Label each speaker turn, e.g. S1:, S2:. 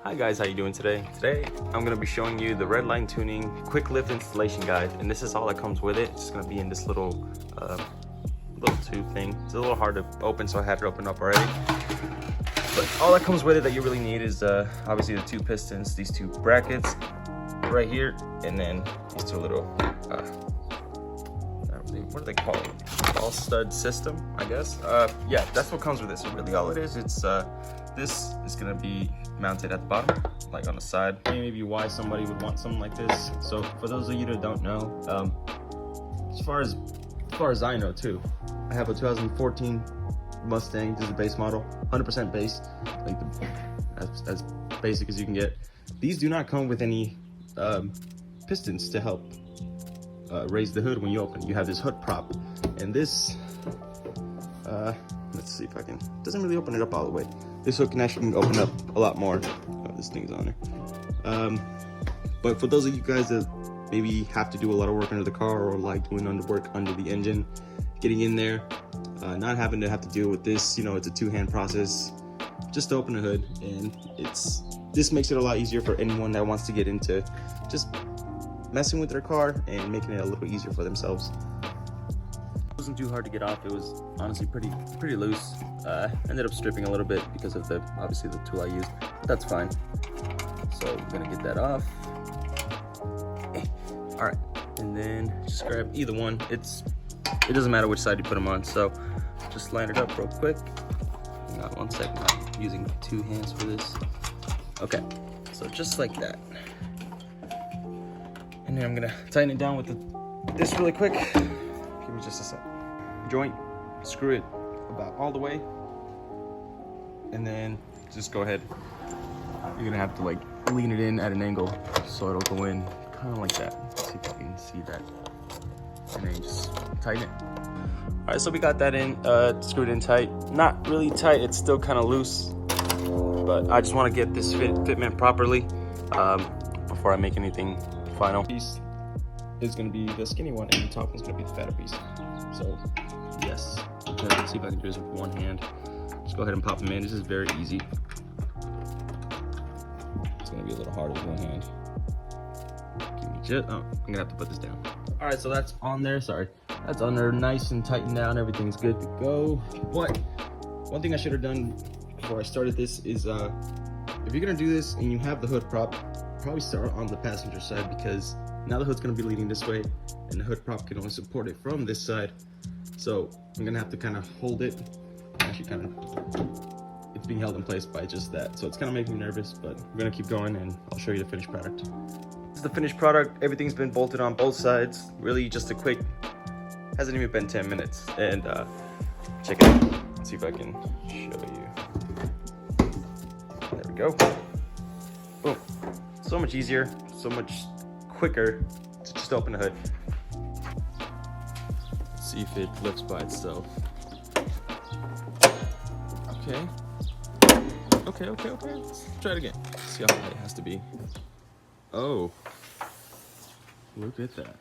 S1: Hi guys, how you doing today? Today I'm going to be showing you the Redline tuning quick lift installation guide, and this is all that comes with it. It's going to be in this little tube thing. It's a little hard to open, so I had it open up already. But all that comes with it that you really need is obviously the two pistons, these two brackets right here, and then these two little what do they call it? Ball stud system, I guess. Yeah, that's what comes with it. So really all it is, it's this is gonna be mounted at the bottom, like on the side. Maybe why somebody would want something like this. So for those of you that don't know, as far as I know too, I have a 2014 Mustang. This is a base model, 100% base, like as basic as you can get. These do not come with any pistons to help raise the hood when you open. You have this hood prop, and this let's see if I can, doesn't really open it up all the way. This hook can actually open up a lot more. Oh, this thing's on there. But for those of you guys that maybe have to do a lot of work under the car, or like doing work under the engine, getting in there, not having to have to deal with this, you know, it's a two-hand process just to open the hood. And this makes it a lot easier for anyone that wants to get into just messing with their car and making it a little easier for themselves. It wasn't too hard to get off. It was honestly pretty loose. Ended up stripping a little bit because of obviously the tool I used, but that's fine. So I'm gonna get that off. All right, and then just grab either one. It doesn't matter which side you put them on. So just line it up real quick. Hang on 1 second. I'm using two hands for this. Okay, so just like that. And then I'm gonna tighten it down with this really quick. Give me just a sec. Joint, screw it about all the way, and then just go ahead. You're gonna have to like lean it in at an angle so it'll go in kind of like that. Let's see if you can see that. And then just tighten it. All right, so we got that in, screwed in tight. Not really tight, it's still kind of loose, but I just want to get this fitment properly before I make anything final. Piece is going to be the skinny one, and the top one's going to be the fatter piece. So yes, let's see if I can do this with one hand. Just go ahead and pop them in. This is very easy. It's going to be a little harder with one hand. Give me just, oh, I'm gonna have to put this down. All right, so that's on there. Sorry, that's on there, nice and tightened down. Everything's good to go. But one thing I should have done before I started this is, if you're gonna do this and you have the hood prop, probably start on the passenger side, because now the hood's going to be leaning this way and the hood prop can only support it from this side. So I'm gonna have to kind of hold it. Actually, kind of, it's being held in place by just that, so it's kind of making me nervous, but I'm gonna keep going and I'll show you the finished product. This is the finished product. Everything's been bolted on both sides. Really just a quick, hasn't even been 10 minutes. And check it out. Let's see if I can show you. There we go. Boom. So much easier, so much quicker to just open the hood. Let's see if it lifts by itself. Okay. Let's try it again. See how high it has to be. Oh, look at that.